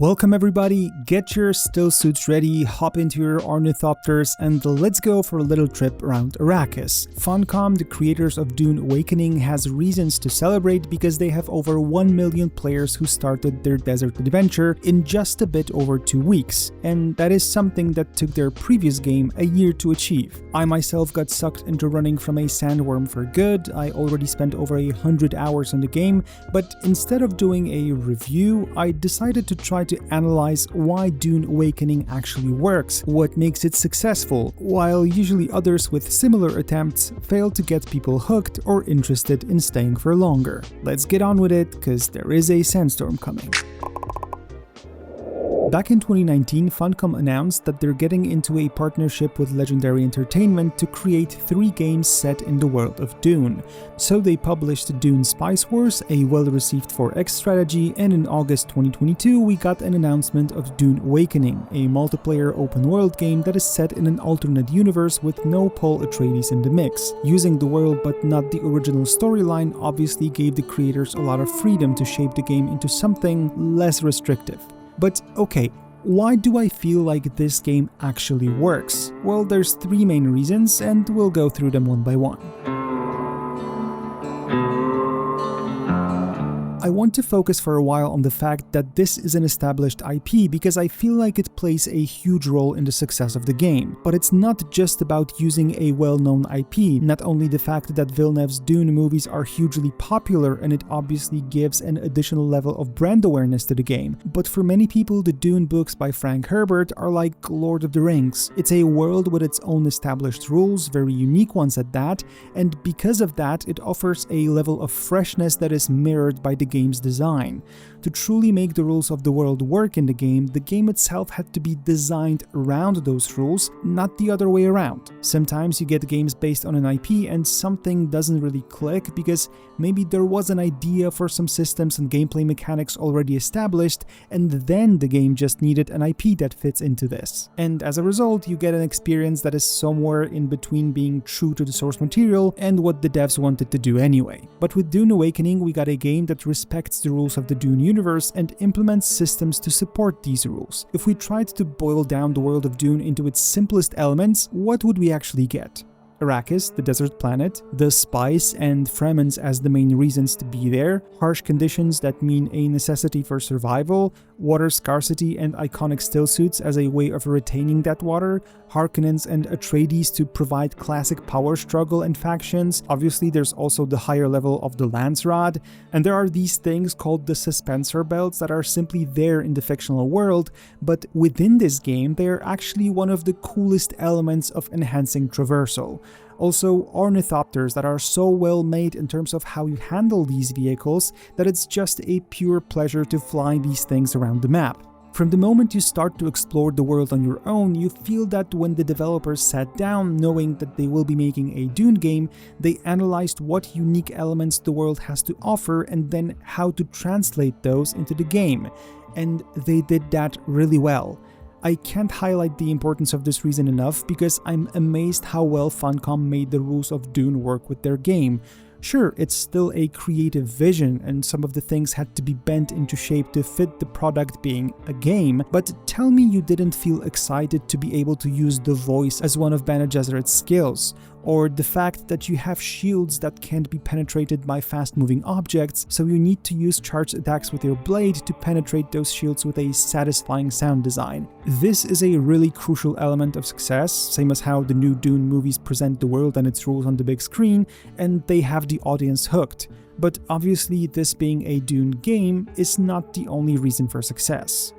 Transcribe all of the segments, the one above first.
Welcome everybody, get your still suits ready, hop into your ornithopters, and let's go for a little trip around Arrakis. Funcom, the creators of Dune Awakening, has reasons to celebrate because they have over 1 million players who started their desert adventure in just a bit over 2 weeks, and that is something that took their previous game a year to achieve. I myself got sucked into running from a sandworm for good. I already spent over 100 hours on the game, but instead of doing a review, I decided to try to analyze why Dune Awakening actually works, what makes it successful, while usually others with similar attempts fail to get people hooked or interested in staying for longer. Let's get on with it, cause there is a sandstorm coming. Back in 2019, Funcom announced that they're getting into a partnership with Legendary Entertainment to create 3 games set in the world of Dune. So they published Dune Spice Wars, a well-received 4X strategy, and in August 2022 we got an announcement of Dune Awakening, a multiplayer open-world game that is set in an alternate universe with no Paul Atreides in the mix. Using the world but not the original storyline obviously gave the creators a lot of freedom to shape the game into something less restrictive. But okay, why do I feel like this game actually works? Well, there's 3 main reasons, and we'll go through them one by one. I want to focus for a while on the fact that this is an established IP because I feel like it plays a huge role in the success of the game. But it's not just about using a well-known IP, not only the fact that Villeneuve's Dune movies are hugely popular and it obviously gives an additional level of brand awareness to the game, but for many people the Dune books by Frank Herbert are like Lord of the Rings. It's a world with its own established rules, very unique ones at that, and because of that it offers a level of freshness that is mirrored by the game's design. To truly make the rules of the world work in the game itself had to be designed around those rules, not the other way around. Sometimes you get games based on an IP and something doesn't really click because maybe there was an idea for some systems and gameplay mechanics already established, and then the game just needed an IP that fits into this. And as a result, you get an experience that is somewhere in between being true to the source material and what the devs wanted to do anyway. But with Dune Awakening, we got a game that respects the rules of the Dune universe and implements systems to support these rules. If we tried to boil down the world of Dune into its simplest elements, what would we actually get? Arrakis, the desert planet, the spice and Fremens as the main reasons to be there, harsh conditions that mean a necessity for survival, water scarcity and iconic stillsuits as a way of retaining that water, Harkonnens and Atreides to provide classic power struggle and factions. Obviously there's also the higher level of the Lance Rod, and there are these things called the suspensor belts that are simply there in the fictional world, but within this game they are actually one of the coolest elements of enhancing traversal. Also, ornithopters that are so well made in terms of how you handle these vehicles that it's just a pure pleasure to fly these things around the map. From the moment you start to explore the world on your own, you feel that when the developers sat down knowing that they will be making a Dune game, they analyzed what unique elements the world has to offer and then how to translate those into the game. And they did that really well. I can't highlight the importance of this reason enough because I'm amazed how well Funcom made the rules of Dune work with their game. Sure, it's still a creative vision and some of the things had to be bent into shape to fit the product being a game, but tell me you didn't feel excited to be able to use the voice as one of Bene Gesserit's skills, or the fact that you have shields that can't be penetrated by fast-moving objects, so you need to use charged attacks with your blade to penetrate those shields with a satisfying sound design. This is a really crucial element of success, same as how the new Dune movies present the world and its rules on the big screen, and they have the audience hooked. But obviously, this being a Dune game is not the only reason for success.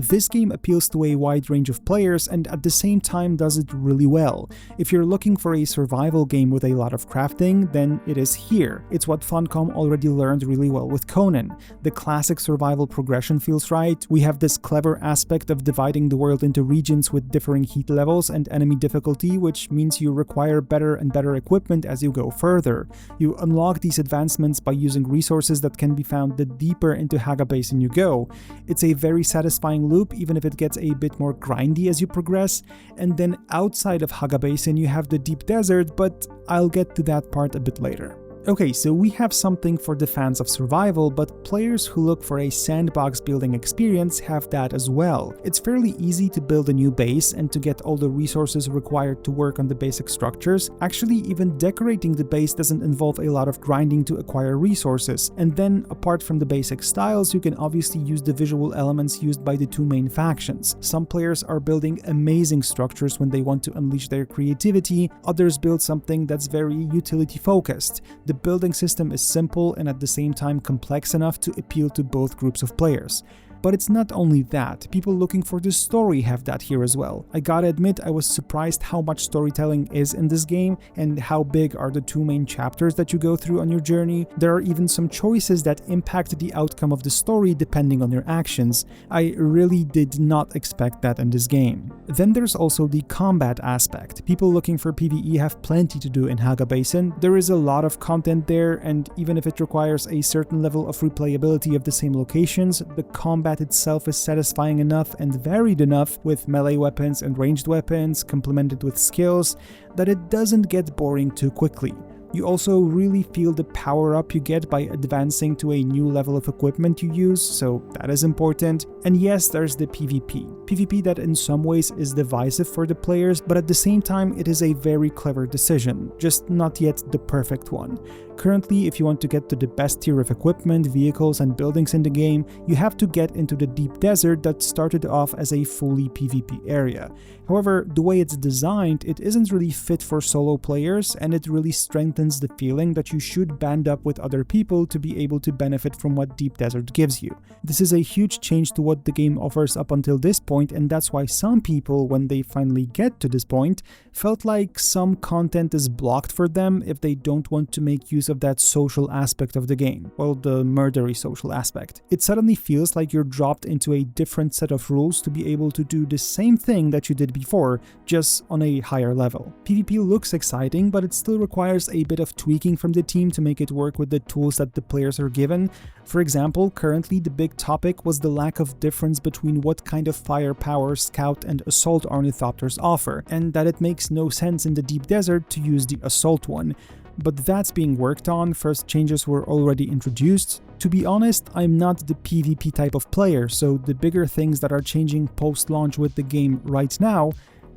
This game appeals to a wide range of players and at the same time does it really well. If you're looking for a survival game with a lot of crafting, then it is here. It's what Funcom already learned really well with Conan. The classic survival progression feels right. We have this clever aspect of dividing the world into regions with differing heat levels and enemy difficulty, which means you require better and better equipment as you go further. You unlock these advancements by using resources that can be found the deeper into Haga Basin you go. It's a very satisfying loop, even if it gets a bit more grindy as you progress, and then outside of Haga Basin you have the deep desert, but I'll get to that part a bit later. Okay, so we have something for the fans of survival, but players who look for a sandbox building experience have that as well. It's fairly easy to build a new base and to get all the resources required to work on the basic structures. Actually, even decorating the base doesn't involve a lot of grinding to acquire resources. And then, apart from the basic styles, you can obviously use the visual elements used by the two main factions. Some players are building amazing structures when they want to unleash their creativity, others build something that's very utility focused. The building system is simple and at the same time complex enough to appeal to both groups of players. But it's not only that, people looking for the story have that here as well. I gotta admit, I was surprised how much storytelling is in this game and how big are the two main chapters that you go through on your journey. There are even some choices that impact the outcome of the story depending on your actions. I really did not expect that in this game. Then there's also the combat aspect. People looking for PvE have plenty to do in Haga Basin. There is a lot of content there, and even if it requires a certain level of replayability of the same locations, the combat itself is satisfying enough and varied enough with melee weapons and ranged weapons complemented with skills that it doesn't get boring too quickly. You also really feel the power up you get by advancing to a new level of equipment you use, so that is important. And yes, there's the PvP. PvP that in some ways is divisive for the players, but at the same time it is a very clever decision, just not yet the perfect one. Currently, if you want to get to the best tier of equipment, vehicles and buildings in the game, you have to get into the deep desert that started off as a fully PvP area. However, the way it's designed, it isn't really fit for solo players, and it really strengthens the feeling that you should band up with other people to be able to benefit from what deep desert gives you. This is a huge change to what the game offers up until this point, and that's why some people, when they finally get to this point, felt like some content is blocked for them if they don't want to make use of that social aspect of the game, well, the murdery social aspect. It suddenly feels like you're dropped into a different set of rules to be able to do the same thing that you did before, just on a higher level. PvP looks exciting, but it still requires a bit of tweaking from the team to make it work with the tools that the players are given. For example, currently the big topic was the lack of difference between what kind of firepower Scout and Assault Ornithopters offer, and that it makes no sense in the deep desert to use the Assault one. But that's being worked on, first changes were already introduced. To be honest, I'm not the PvP type of player, so the bigger things that are changing post-launch with the game right now,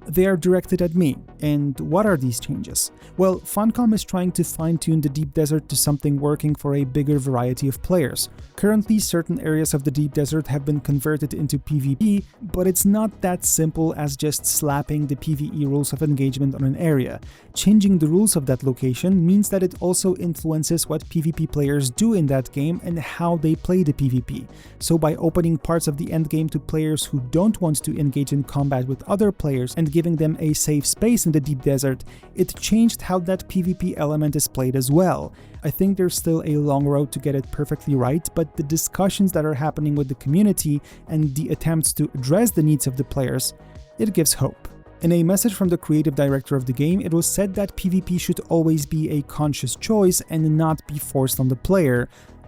they are directed at me. And what are these changes? Well, Funcom is trying to fine-tune the deep desert to something working for a bigger variety of players. Currently, certain areas of the deep desert have been converted into PvP, but it's not that simple as just slapping the PvE rules of engagement on an area. Changing the rules of that location means that it also influences what PvP players do in that game and how they play the PvP. So by opening parts of the endgame to players who don't want to engage in combat with other players and giving them a safe space in the deep desert, it changed how that PvP element is played as well. I think there's still a long road to get it perfectly right, but the discussions that are happening with the community and the attempts to address the needs of the players, it gives hope. In a message from the creative director of the game, it was said that PvP should always be a conscious choice and not be forced on the player.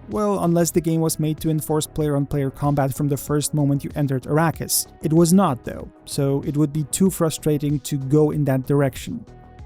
Well, unless the game was made to enforce player-on-player combat from the first moment you entered Arrakis. It was not though, so it would be too frustrating to go in that direction.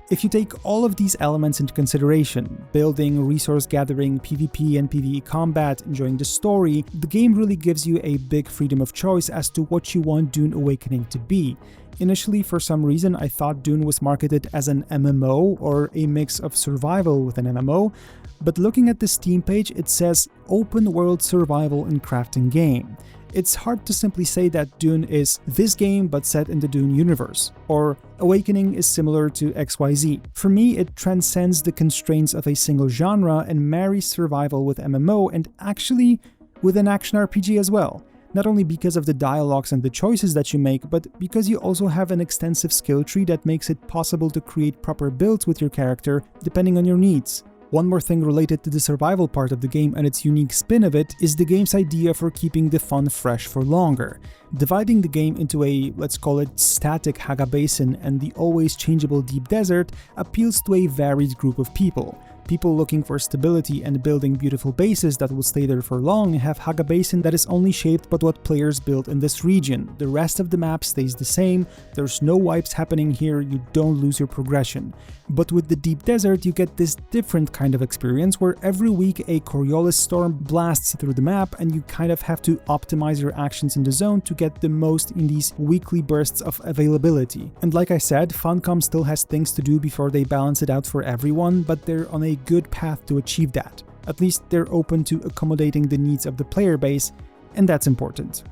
If you take all of these elements into consideration, building, resource gathering, PvP and PvE combat, enjoying the story, the game really gives you a big freedom of choice as to what you want Dune Awakening to be. Initially, for some reason, I thought Dune was marketed as an MMO or a mix of survival with an MMO, but looking at the Steam page, it says Open World Survival and Crafting Game. It's hard to simply say that Dune is this game but set in the Dune universe, or Awakening is similar to XYZ. For me, it transcends the constraints of a single genre and marries survival with MMO and actually with an action RPG as well. Not only because of the dialogues and the choices that you make, but because you also have an extensive skill tree that makes it possible to create proper builds with your character depending on your needs. One more thing related to the survival part of the game and its unique spin of it is the game's idea for keeping the fun fresh for longer. Dividing the game into a, let's call it, static Haga Basin and the always changeable deep desert appeals to a varied group of people. People looking for stability and building beautiful bases that will stay there for long have Haga Basin that is only shaped by what players build in this region. The rest of the map stays the same, there's no wipes happening here, you don't lose your progression. But with the Deep Desert, you get this different kind of experience where every week a Coriolis storm blasts through the map and you kind of have to optimize your actions in the zone to get the most in these weekly bursts of availability. And like I said, Funcom still has things to do before they balance it out for everyone, but they're on a good path to achieve that. At least they're open to accommodating the needs of the player base, and that's important.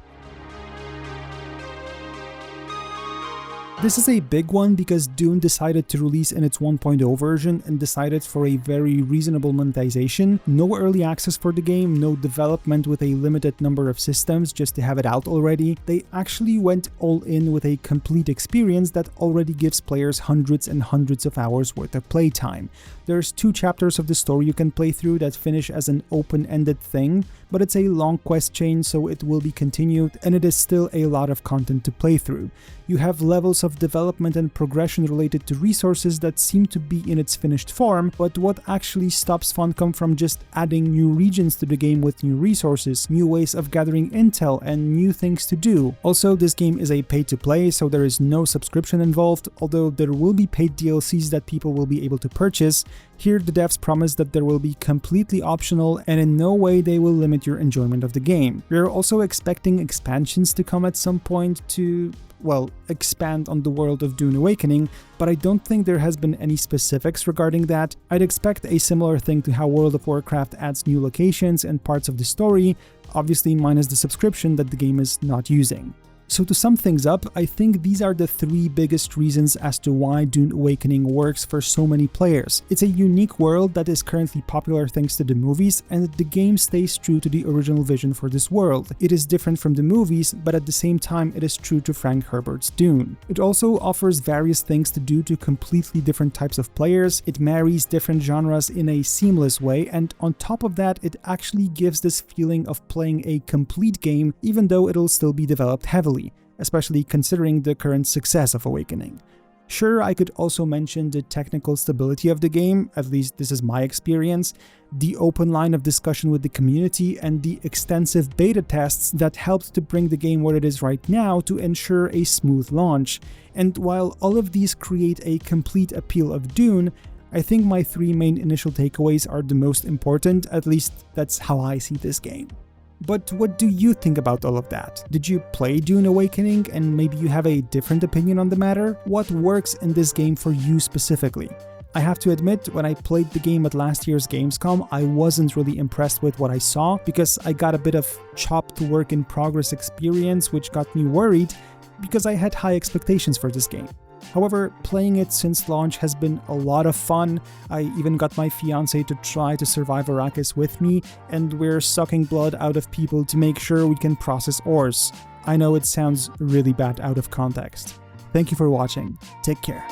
This is a big one because Dune decided to release in its 1.0 version and decided for a very reasonable monetization. No early access for the game, no development with a limited number of systems just to have it out already. They actually went all in with a complete experience that already gives players hundreds and hundreds of hours worth of playtime. There's 2 chapters of the story you can play through that finish as an open-ended thing, but it's a long quest chain, so it will be continued, and it is still a lot of content to play through. You have levels of development and progression related to resources that seem to be in its finished form, but what actually stops Funcom from just adding new regions to the game with new resources, new ways of gathering intel, and new things to do. Also, this game is a pay-to-play, so there is no subscription involved, although there will be paid DLCs that people will be able to purchase. Here, the devs promise that there will be completely optional, and in no way they will limit your enjoyment of the game. We are also expecting expansions to come at some point to, well, expand on the world of Dune Awakening, but I don't think there has been any specifics regarding that. I'd expect a similar thing to how World of Warcraft adds new locations and parts of the story, obviously minus the subscription that the game is not using. So to sum things up, I think these are the 3 biggest reasons as to why Dune Awakening works for so many players. It's a unique world that is currently popular thanks to the movies, and the game stays true to the original vision for this world. It is different from the movies, but at the same time it is true to Frank Herbert's Dune. It also offers various things to do to completely different types of players, it marries different genres in a seamless way, and on top of that, it actually gives this feeling of playing a complete game, even though it'll still be developed heavily, especially considering the current success of Awakening. Sure, I could also mention the technical stability of the game, at least this is my experience, the open line of discussion with the community, and the extensive beta tests that helped to bring the game where it is right now to ensure a smooth launch. And while all of these create a complete appeal of Dune, I think my 3 main initial takeaways are the most important, at least that's how I see this game. But what do you think about all of that? Did you play Dune Awakening and maybe you have a different opinion on the matter? What works in this game for you specifically? I have to admit, when I played the game at last year's Gamescom, I wasn't really impressed with what I saw because I got a bit of chopped work in progress experience, which got me worried because I had high expectations for this game. However, playing it since launch has been a lot of fun. I even got my fiance to try to survive Arrakis with me, and we're sucking blood out of people to make sure we can process ores. I know it sounds really bad out of context. Thank you for watching. Take care.